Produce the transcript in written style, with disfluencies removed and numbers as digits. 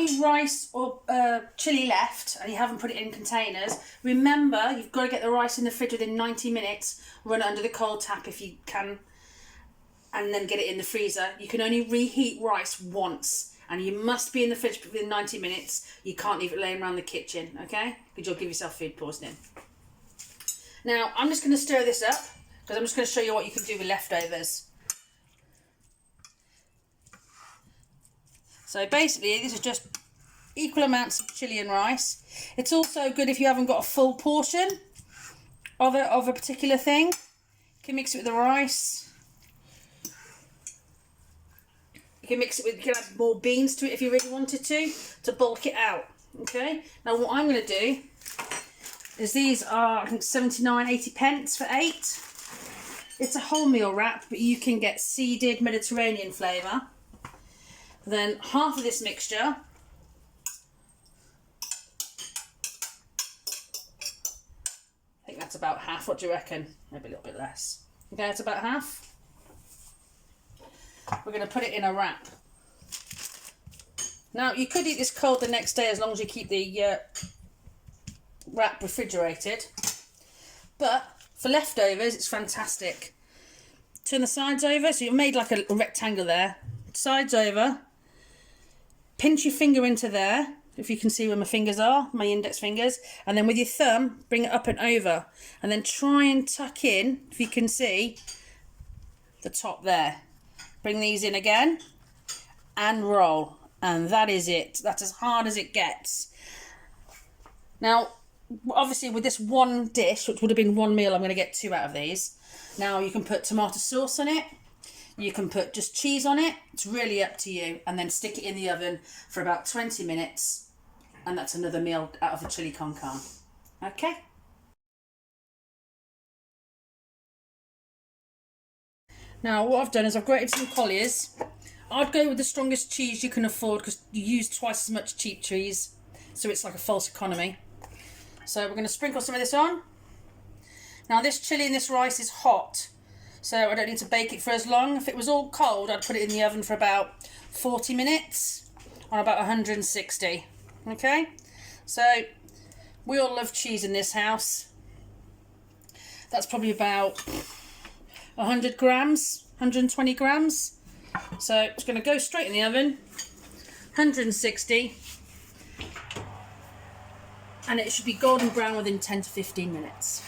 any rice or chilli left and you haven't put it in containers, remember you've got to get the rice in the fridge within 90 minutes, run it under the cold tap if you can, and then get it in the freezer. You can only reheat rice once, and you must be in the fridge within 90 minutes. You can't leave it laying around the kitchen, okay? Because you'll give yourself food poisoning. Now, I'm just going to stir this up, because I'm just going to show you what you can do with leftovers. So basically, this is just equal amounts of chilli and rice. It's also good if you haven't got a full portion of a particular thing. You can mix it with the rice. You can mix it with, you can add more beans to it if you really wanted to bulk it out. Okay. Now what I'm going to do is, these are, I think, 79-80 pence for 8. It's a wholemeal wrap, but you can get seeded Mediterranean flavour. Then half of this mixture, I think that's about half. What do you reckon? Maybe a little bit less. Okay, it's about half. We're going to put it in a wrap. Now, you could eat this cold the next day as long as you keep the wrap refrigerated. But for leftovers, it's fantastic. Turn the sides over, so you've made like a rectangle there. Sides over. Pinch your finger into there, if you can see where my fingers are, my index fingers, and then with your thumb, bring it up and over, and then try and tuck in, if you can see, the top there. Bring these in again, and roll, and that is it. That's as hard as it gets. Now, obviously with this one dish, which would have been one meal, I'm going to get 2 out of these. Now you can put tomato sauce on it. You can put just cheese on it. It's really up to you. And then stick it in the oven for about 20 minutes. And that's another meal out of the chili con carne. Okay? Now what I've done is I've grated some colliers. I'd go with the strongest cheese you can afford, because you use twice as much cheap cheese. So it's like a false economy. So we're going to sprinkle some of this on. Now this chili and this rice is hot, so I don't need to bake it for as long. If it was all cold, I'd put it in the oven for about 40 minutes on about 160. Okay, so we all love cheese in this house. That's probably about 100 grams, 120 grams. So it's going to go straight in the oven, 160, and it should be golden brown within 10 to 15 minutes.